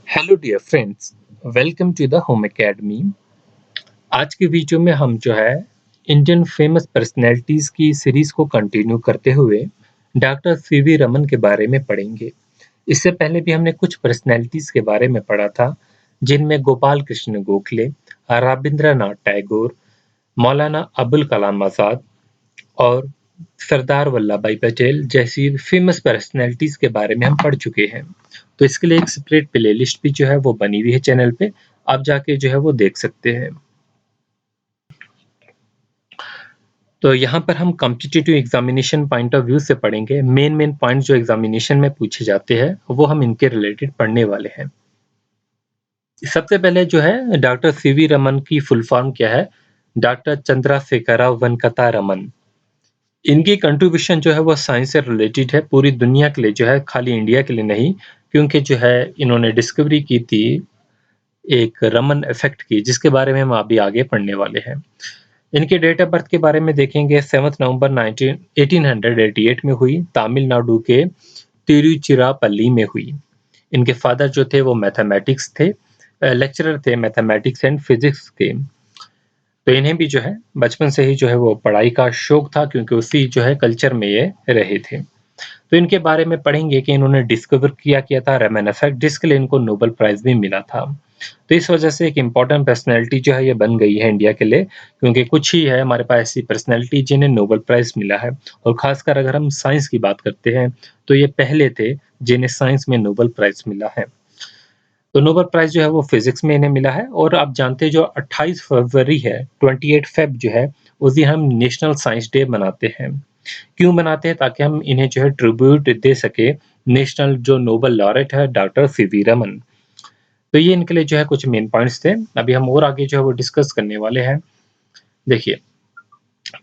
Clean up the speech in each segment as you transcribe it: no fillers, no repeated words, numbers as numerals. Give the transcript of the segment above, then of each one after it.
Hello dear friends, welcome to the home academy. आज के video में हम जो है इंडियन फेमस पर्सनैलिटीज़ की सीरीज़ को कंटिन्यू करते हुए डॉक्टर सीवी रमन के बारे में पढ़ेंगे। इससे पहले भी हमने कुछ पर्सनैलिटीज़ के बारे में पढ़ा था, जिनमें गोपाल कृष्ण गोखले, रविंद्रनाथ टैगोर, मौलाना अबुल कलाम आज़ाद और सरदार वल्लभ भाई पटेल जैसी फेमस पर्सनैलिटीज़ के बारे में हम पढ़ चुके हैं। तो इसके लिए एक सेपरेट प्लेलिस्ट भी जो है वो बनी हुई है चैनल पे, आप जाके जो है वो देख सकते हैं। तो यहाँ पर हम competitive examination point of view से पढ़ेंगे। मेन पॉइंट जो एग्जामिनेशन में पूछे जाते हैं वो हम इनके रिलेटेड पढ़ने वाले हैं। सबसे पहले जो है डॉक्टर सीवी रमन की फुल फॉर्म क्या है? डॉक्टर चंद्रशेखर वेंकटा रमन। इनकी कंट्रीब्यूशन जो है वो साइंस से रिलेटेड है, पूरी दुनिया के लिए जो है, खाली इंडिया के लिए नहीं, क्योंकि जो है इन्होंने डिस्कवरी की थी एक रमन इफेक्ट की, जिसके बारे में हम अभी आगे पढ़ने वाले हैं। इनके डेट ऑफ बर्थ के बारे में देखेंगे। 7 नवंबर 1888 में हुई, तमिलनाडु के तिरुचिरापल्ली में हुई। इनके फादर जो थे वो मैथमेटिक्स थे, लेक्चरर थे मैथमेटिक्स एंड फिजिक्स के। तो इन्हें भी जो है बचपन से ही जो है वो पढ़ाई का शौक था, क्योंकि उसी जो है कल्चर में ये रहे थे। तो इनके बारे में पढ़ेंगे कि इन्होंने डिस्कवर किया था रमन इफेक्ट, जिसके लिए इनको नोबेल प्राइज भी मिला था। तो इस वजह से एक इम्पॉर्टेंट पर्सनैलिटी जो है ये बन गई है इंडिया के लिए, क्योंकि कुछ ही है हमारे पास ऐसी पर्सनैलिटी जिन्हें नोबेल प्राइज मिला है। और खासकर अगर हम साइंस की बात करते हैं तो ये पहले थे जिन्हें साइंस में नोबेल प्राइज मिला है। तो नोबेल प्राइज जो है वो फिजिक्स में इन्हें मिला है। और आप जानते हैं जो 28 फरवरी है, 28 फेब जो है, उस दिन हम नेशनल साइंस डे मनाते हैं। क्यों मनाते हैं? ताकि हम इन्हें जो है ट्रिब्यूट दे सके, नेशनल जो नोबेल लॉरेट है डॉक्टर सीवी रमन। तो ये इनके लिए जो है कुछ मेन पॉइंट्स थे। अभी हम और आगे जो है वो डिस्कस करने वाले हैं। देखिए,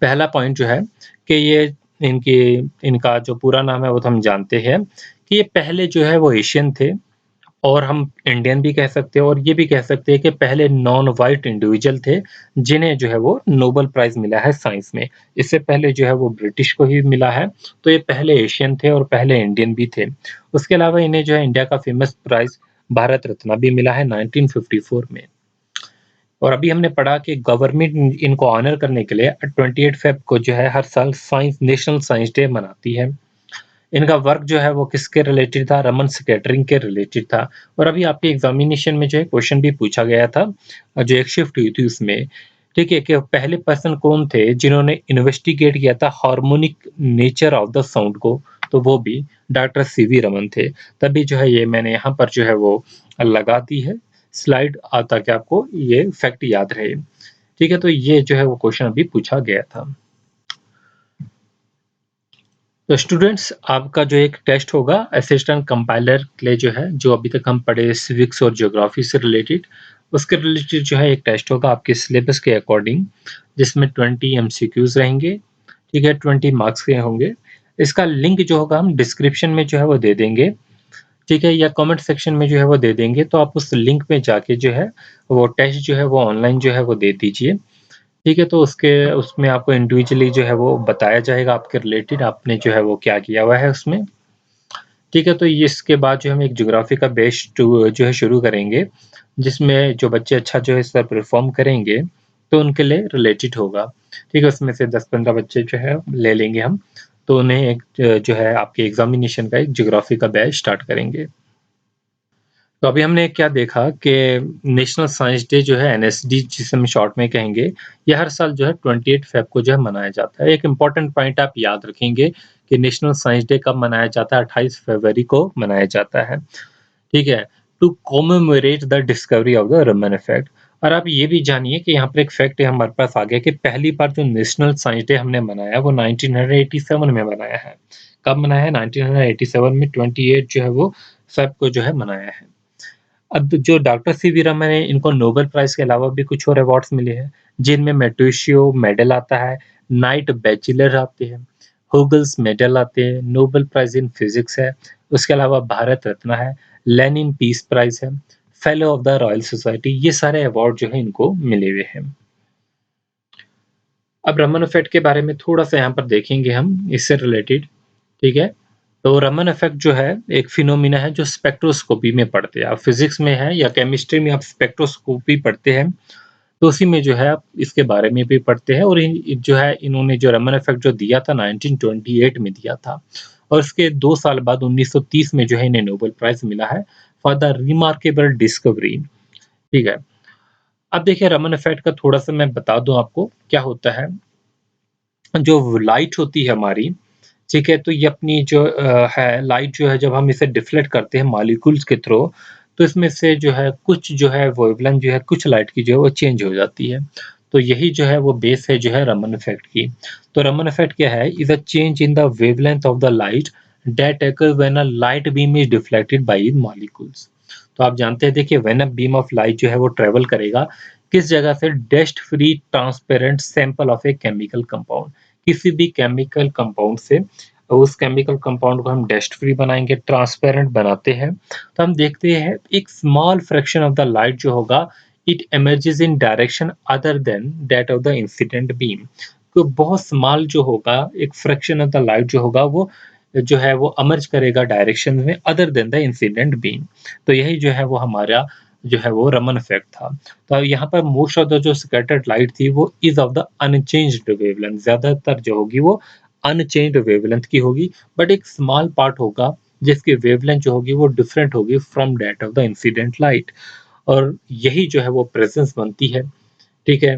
पहला पॉइंट जो है कि ये इनकी इनका जो पूरा नाम है वो तो हम जानते हैं कि ये पहले जो है वो एशियन थे, और हम इंडियन भी कह सकते हैं, और ये भी कह सकते हैं कि पहले नॉन वाइट इंडिविजुअल थे जिन्हें जो है वो नोबेल प्राइज मिला है साइंस में। इससे पहले जो है वो ब्रिटिश को ही मिला है। तो ये पहले एशियन थे और पहले इंडियन भी थे। उसके अलावा इन्हें जो है इंडिया का फेमस प्राइज भारत रत्न भी मिला है 1954 में। और अभी हमने पढ़ा कि गवर्नमेंट इनको ऑनर करने के लिए 28 फेब को जो है हर साल साइंस नेशनल साइंस डे मनाती है। इनका वर्क जो है वो किसके रिलेटेड था? रमन स्कैटरिंग के रिलेटेड था। और अभी आपके एग्जामिनेशन में जो है क्वेश्चन भी पूछा गया था, जो एक शिफ्ट हुई थी उसमें, ठीक है, कि पहले पर्सन कौन थे जिन्होंने इन्वेस्टिगेट किया था harmonic nature of the sound को? तो वो भी डॉक्टर सीवी रमन थे। तभी जो है ये मैंने यहाँ पर जो है वो लगा दी है स्लाइड, ताकि आपको ये फैक्ट याद रहे। ठीक है, तो ये जो है वो क्वेश्चन अभी पूछा गया था। तो स्टूडेंट्स, आपका जो एक टेस्ट होगा असिस्टेंट कंपाइलर के लिए, जो है जो अभी तक हम पढ़े सिविक्स और ज्योग्राफी से रिलेटेड, उसके रिलेटेड जो है एक टेस्ट होगा आपके सिलेबस के अकॉर्डिंग, जिसमें 20 एमसीक्यूज रहेंगे। ठीक है, 20 मार्क्स के होंगे। इसका लिंक जो होगा हम डिस्क्रिप्शन में जो है वो दे देंगे, ठीक है, या कमेंट सेक्शन में जो है वो दे देंगे। तो आप उस लिंक में जाके जो है वो टेस्ट जो है वो ऑनलाइन जो है वो दे दीजिए। ठीक है, तो उसमें आपको इंडिविजुअली जो है वो बताया जाएगा आपके रिलेटेड, आपने जो है वो क्या किया हुआ है उसमें। ठीक है, तो ये इसके बाद जो हम एक ज्योग्राफी का बेस जो है शुरू करेंगे, जिसमें जो बच्चे अच्छा जो है इस पर परफॉर्म करेंगे तो उनके लिए रिलेटेड होगा। ठीक है, उसमें से 10-15 बच्चे जो है ले लेंगे हम, तो उन्हें एक जो है आपके एग्जामिनेशन का एक ज्योग्राफी का बैच स्टार्ट करेंगे। तो अभी हमने क्या देखा कि नेशनल साइंस डे जो है एनएसडी, जिसे हम शॉर्ट में कहेंगे, ये हर साल जो है 28 फेब को जो है मनाया जाता है। एक इम्पॉर्टेंट पॉइंट आप याद रखेंगे कि नेशनल साइंस डे कब मनाया जाता है? 28 फरवरी को मनाया जाता है। ठीक है, to commemorate the discovery of the Raman effect. और आप ये भी जानिए कि यहाँ पर एक फैक्ट है हमारे पास आ गया कि पहली बार जो नेशनल साइंस डे हमने मनाया वो 1987 में मनाया है। कब मनाया है? 1987 में 28 जो है वो फेब को जो है मनाया है। अब जो डॉक्टर सीवी रमन है, इनको नोबेल प्राइज के अलावा भी कुछ और अवार्ड्स मिले हैं, जिनमें मेर्टोशियो मेडल आता है, नाइट बैचलर आते हैं, हुगल्स मेडल आते हैं, नोबेल प्राइज इन फिजिक्स है, उसके अलावा भारत रत्न है, लेनिन पीस प्राइज है, fellow of the royal society. ये सारे अवार्ड जो है इनको मिले हुए हैं। अब रमन इफेक्ट के बारे में थोड़ा सा यहाँ पर देखेंगे हम इससे रिलेटेड। ठीक है, तो रमन इफ़ेक्ट जो है एक फिनोमिना है जो स्पेक्ट्रोस्कोपी में पढ़ते हैं। आप फिज़िक्स में है या केमिस्ट्री में आप स्पेक्ट्रोस्कोपी पढ़ते हैं, तो उसी में जो है आप इसके बारे में भी पढ़ते हैं और जो है इन्होंने जो रमन इफ़ेक्ट जो दिया था 1928 में दिया था और इसके 2 साल बाद 1930 में जो है इन्हें नोबेल प्राइज़ मिला है फॉर द रिमार्केबल डिस्कवरी। ठीक है। अब देखिए रमन इफ़ेक्ट का थोड़ा-सा मैं बता दूँ आपको क्या होता है। जो लाइट होती है हमारी, ठीक है? तो ये अपनी जो है लाइट जो है जब हम इसे डिफ्लेक्ट करते हैं मॉलिक्यूल्स के थ्रू, तो इसमें से जो है कुछ जो है वेवलेंथ जो है कुछ लाइट की जो है वो चेंज हो जाती है। तो यही जो है वो बेस है जो है रमन इफ़ेक्ट की। तो रमन इफ़ेक्ट क्या है? Is a change in the wavelength of the light that occur when a light beam is deflected by molecules. तो आप जानते हैं देखिए when a beam of light जो है वो ट्रैवल करेगा, किस जगह से? Dust free transparent sample of a chemical compound. किसी भी केमिकल कंपाउंड से उस केमिकल कंपाउंड को हम डस्ट फ्री बनाएँगे, ट्रांसपेरेंट बनाते हैं, तो हम देखते हैं एक small fraction of the light जो होगा, it emerges in direction other than that of the incident beam. तो बहुत स्मॉल जो होगा, एक फ्रैक्शन ऑफ द लाइट जो होगा वो जो है वो इमर्ज करेगा डायरेक्शन में other than the incident beam. तो यही जो है वो हमारा जो है वो रमन इफ़ेक्ट था। तो यहाँ पर मोस्ट ऑफ द जो स्कैटर्ड लाइट थी वो is of the unchanged wavelength, ज़्यादातर जो होगी वो अनचेंज्ड वेवलेंथ की होगी, बट एक स्मॉल पार्ट होगा जिसकी वेवलेंथ जो होगी वो डिफरेंट होगी from that of the incident light और यही जो है वो प्रेजेंस बनती है, ठीक है?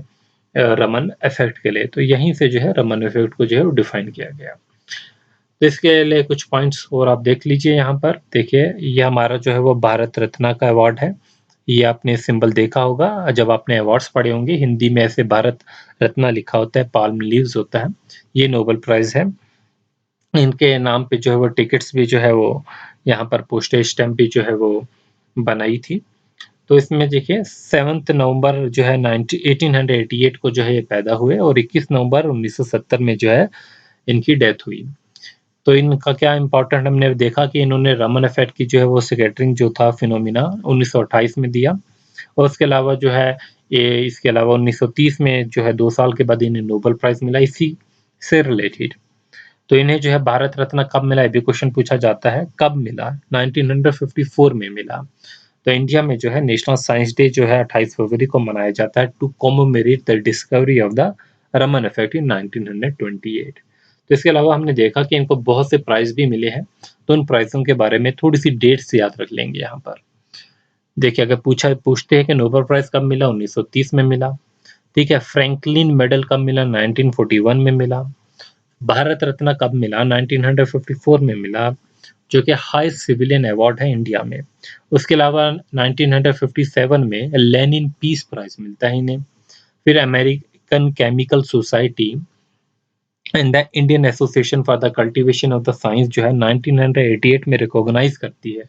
रमन इफ़ेक्ट के लिए। तो यहीं से जो है रमन इफ़ेक्ट को जो है वो डिफाइन किया गया। तो इसके लिए कुछ पॉइंट्स और आप देख लीजिए यहाँ पर। देखिए, ये हमारा जो है वो भारत रत्न का अवार्ड है। ये आपने सिंबल देखा होगा जब आपने अवार्ड्स पढ़े होंगे, हिंदी में ऐसे भारत रत्न लिखा होता है, पाल्म लीव्स होता है। ये नोबेल प्राइज़ है। इनके नाम पे जो है वो टिकट्स भी जो है वो यहाँ पर पोस्टेज स्टैम्प भी जो है वो बनाई थी। तो इसमें देखिए 7 नवंबर जो है 1888 को जो है ये पैदा हुए और 21 नवंबर 1970 में जो है इनकी डेथ हुई। तो इनका क्या इम्पोर्टेंट हमने देखा कि इन्होंने रमन इफ़ेक्ट की जो है वो स्कैटरिंग जो था फिनोमिना 1928 में दिया और उसके अलावा जो है ये इसके अलावा 1930 में जो है 2 साल के बाद इन्हें नोबेल प्राइज़ मिला इसी से रिलेटेड। तो इन्हें जो है भारत रत्न कब मिला? ये भी क्वेश्चन पूछा जाता है, कब मिला? 1954 में मिला। तो इंडिया में जो है नेशनल साइंस डे जो है 28 फरवरी को मनाया जाता है to commemorate the discovery of the Raman effect in 1928। तो इसके अलावा हमने देखा कि इनको बहुत से प्राइज भी मिले हैं, तो उन प्राइजों के बारे में थोड़ी सी डेट्स याद रख लेंगे यहाँ पर। देखिए अगर पूछते हैं कि नोबेल प्राइज कब मिला? 1930 में मिला। ठीक है, फ्रैंकलिन मेडल कब मिला? 1941 में मिला। भारत रत्न कब मिला? 1954 में मिला, जो कि हाईएस्ट सिविलियन अवार्ड है इंडिया में। उसके अलावा 1957 में लेनिन पीस प्राइज मिलता है इन्हें। फिर American Chemical Society and the Indian Association for the Cultivation of the Science जो है 1988 में रिकॉग्नाइज करती है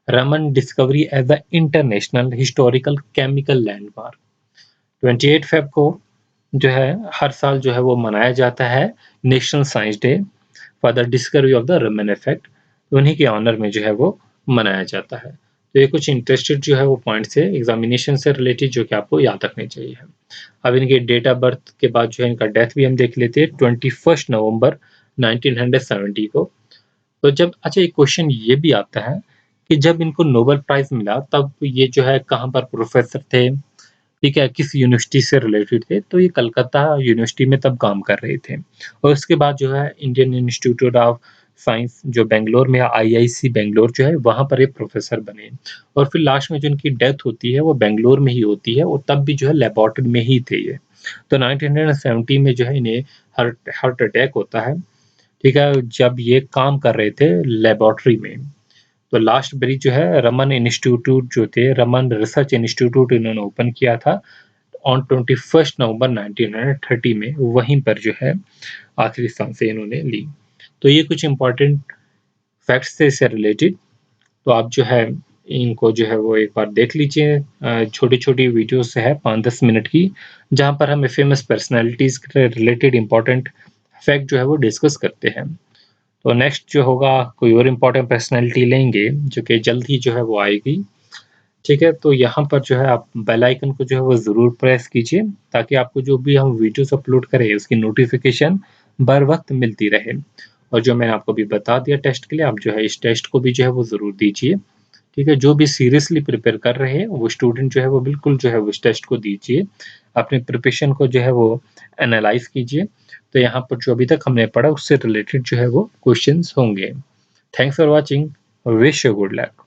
Raman discovery as the international historical chemical landmark. 28 Feb को जो है हर साल जो है वो मनाया जाता है national science day for the discovery of the Raman effect. उन्हीं के ऑनर में जो है वो मनाया जाता है। तो ये कुछ इंटरेस्टेड जो है वो पॉइंट्स है एग्जामिनेशन से रिलेटेड जो कि आपको याद रखने चाहिए। अब इनके डेट ऑफ बर्थ के बाद जो है इनका डेथ भी हम देख लेते हैं 21 नवंबर 1970 को। तो जब अच्छा एक क्वेश्चन ये भी आता है कि जब इनको नोबेल प्राइज मिला तब ये जो है कहाँ पर प्रोफेसर थे, ठीक है, किस यूनिवर्सिटी से रिलेटेड थे? तो ये कलकत्ता यूनिवर्सिटी में तब काम कर रहे थे और उसके बाद जो है इंडियन इंस्टीट्यूट ऑफ साइंस जो बैंगलोर में आईआईसी बैंगलोर जो है वहाँ पर ये प्रोफेसर बने और फिर लास्ट में जो इनकी डेथ होती है वो बैंगलोर में ही होती है और तब भी जो है लेबोरेटरी में ही थे ये। तो 1970 में जो है इन्हें हार्ट हार्ट अटैक होता है, ठीक है, जब ये काम कर रहे थे लेबोरेटरी में। तो लास्ट ब्रिज जो है रमन इंस्टीट्यूट जो थे, रमन रिसर्च इंस्टीट्यूट इन्होंने ओपन किया था ऑन 21 नवंबर 1930 में, वहीं पर जो है आखिरी सांसें इन्होंने ली। तो ये कुछ इंपॉर्टेंट फैक्ट्स थे इससे रिलेटेड। तो आप जो है इनको जो है वो एक बार देख लीजिए। छोटी-छोटी वीडियोस है 5-10 मिनट की, जहाँ पर हम फेमस पर्सनैलिटीज़ से रिलेटेड इंपॉर्टेंट फैक्ट जो है वो डिस्कस करते हैं। तो नेक्स्ट जो होगा कोई और इम्पोर्टेंट पर्सनैलिटी लेंगे जो कि जल्द ही जो है वो आएगी। ठीक है, तो यहाँ पर जो है आप बेल आइकन को जो है वो ज़रूर प्रेस कीजिए ताकि आपको जो भी हम वीडियोस अपलोड करें उसकी नोटिफिकेशन बर वक्त मिलती रहे और जो मैंने आपको अभी बता दिया टेस्ट के लिए, आप जो है इस टेस्ट को भी जो है वो ज़रूर दीजिए। ठीक है? जो भी सीरियसली प्रिपेयर कर रहे हैं, वो स्टूडेंट जो है वो बिल्कुल जो है वो इस टेस्ट को दीजिए। अपनी प्रिपरेशन को जो है वो एनालाइज़ कीजिए। तो यहाँ पर जो अभी तक हमने पढ़ा उससे रिलेटेड जो है वो क्वेश्चंस होंगे। Thanks for watching. Wish you good luck.